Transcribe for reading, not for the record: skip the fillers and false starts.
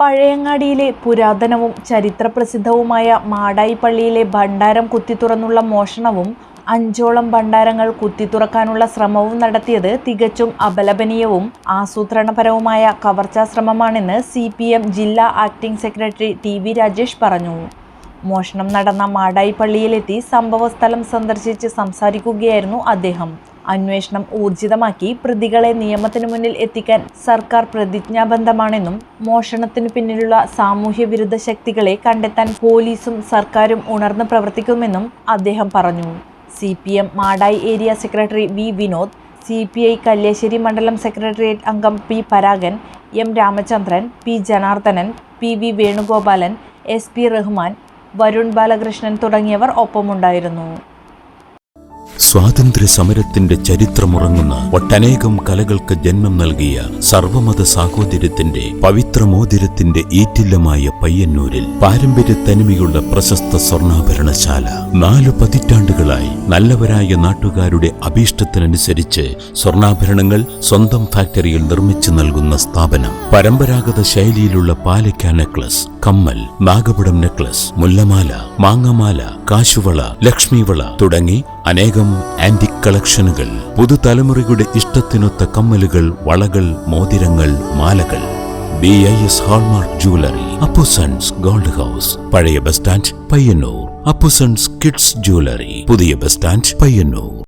പഴയങ്ങാടിയിലെ പുരാതനവും ചരിത്രപ്രസിദ്ധവുമായ മാടായി പള്ളിയിലെ ഭണ്ഡാരം കുത്തിത്തുറന്നുള്ള മോഷണവും 5ഓളം ഭണ്ഡാരങ്ങൾ കുത്തിത്തുറക്കാനുള്ള ശ്രമവും നടത്തിയത് തികച്ചും അപലപനീയവും ആസൂത്രണപരവുമായ കവർച്ചാശ്രമമാണെന്ന് CPM ജില്ലാ ആക്ടിംഗ് സെക്രട്ടറി TV രാജേഷ് പറഞ്ഞു. മോഷണം നടന്ന മാടായി പള്ളിയിലെത്തി സംഭവസ്ഥലം സന്ദർശിച്ച് സംസാരിക്കുകയായിരുന്നു അദ്ദേഹം. അന്വേഷണം ഊർജിതമാക്കി പ്രതികളെ നിയമത്തിന് മുന്നിൽ എത്തിക്കാൻ സർക്കാർ പ്രതിജ്ഞാബദ്ധമാണെന്നും മോഷണത്തിനു പിന്നിലുള്ള സാമൂഹ്യവിരുദ്ധ ശക്തികളെ കണ്ടെത്താൻ പോലീസും സർക്കാരും ഉണർന്ന് പ്രവർത്തിക്കുമെന്നും അദ്ദേഹം പറഞ്ഞു. CPM Madayi area secretary V Vinod, CPI Kalliasseri മണ്ഡലം സെക്രട്ടേറിയറ്റ് അംഗം P Paragan, M Ramachandran, P Janardhanan, PV Venugopalan, SP Rahman, Varun Balakrishnan തുടങ്ങിയവർ ഒപ്പമുണ്ടായിരുന്നു. സ്വാതന്ത്ര്യ സമരത്തിന്റെ ചരിത്രമുറങ്ങുന്ന ഒട്ടനേകം കലകൾക്ക് ജന്മം നൽകിയ സർവമത സാഹോദര്യത്തിന്റെ പവിത്രമോതിരത്തിന്റെ ഈറ്റില്ലമായ പയ്യന്നൂരിൽ പാരമ്പര്യ തനിമയുള്ള പ്രശസ്ത സ്വർണ്ണാഭരണശാല 4 പതിറ്റാണ്ടുകളായി നല്ലവരായ നാട്ടുകാരുടെ അഭീഷ്ടത്തിനനുസരിച്ച് സ്വർണ്ണാഭരണങ്ങൾ സ്വന്തം ഫാക്ടറിയിൽ നിർമ്മിച്ചു നൽകുന്ന സ്ഥാപനം. പരമ്പരാഗത ശൈലിയിലുള്ള പാലക്ക നെക്ലസ്, കമ്മൽ, നാഗപടം നെക്ലസ്, മുല്ലമാല, മാങ്ങമാല, കാശുവള, ലക്ഷ്മിവള തുടങ്ങി അനേകം ആന്റിക് കളക്ഷനുകൾ, പുതുതലമുറയുടെ ഇഷ്ടത്തിനൊത്ത കമ്മലുകൾ, വളകൾ, മോതിരങ്ങൾ, മാലകൾ. BIS hallmark jewellery, Appusons gold house, പഴയ bus stand Payyanur. Appusons kids jewellery, പുതിയ ബസ് സ്റ്റാൻഡ് പയ്യന്നൂർ.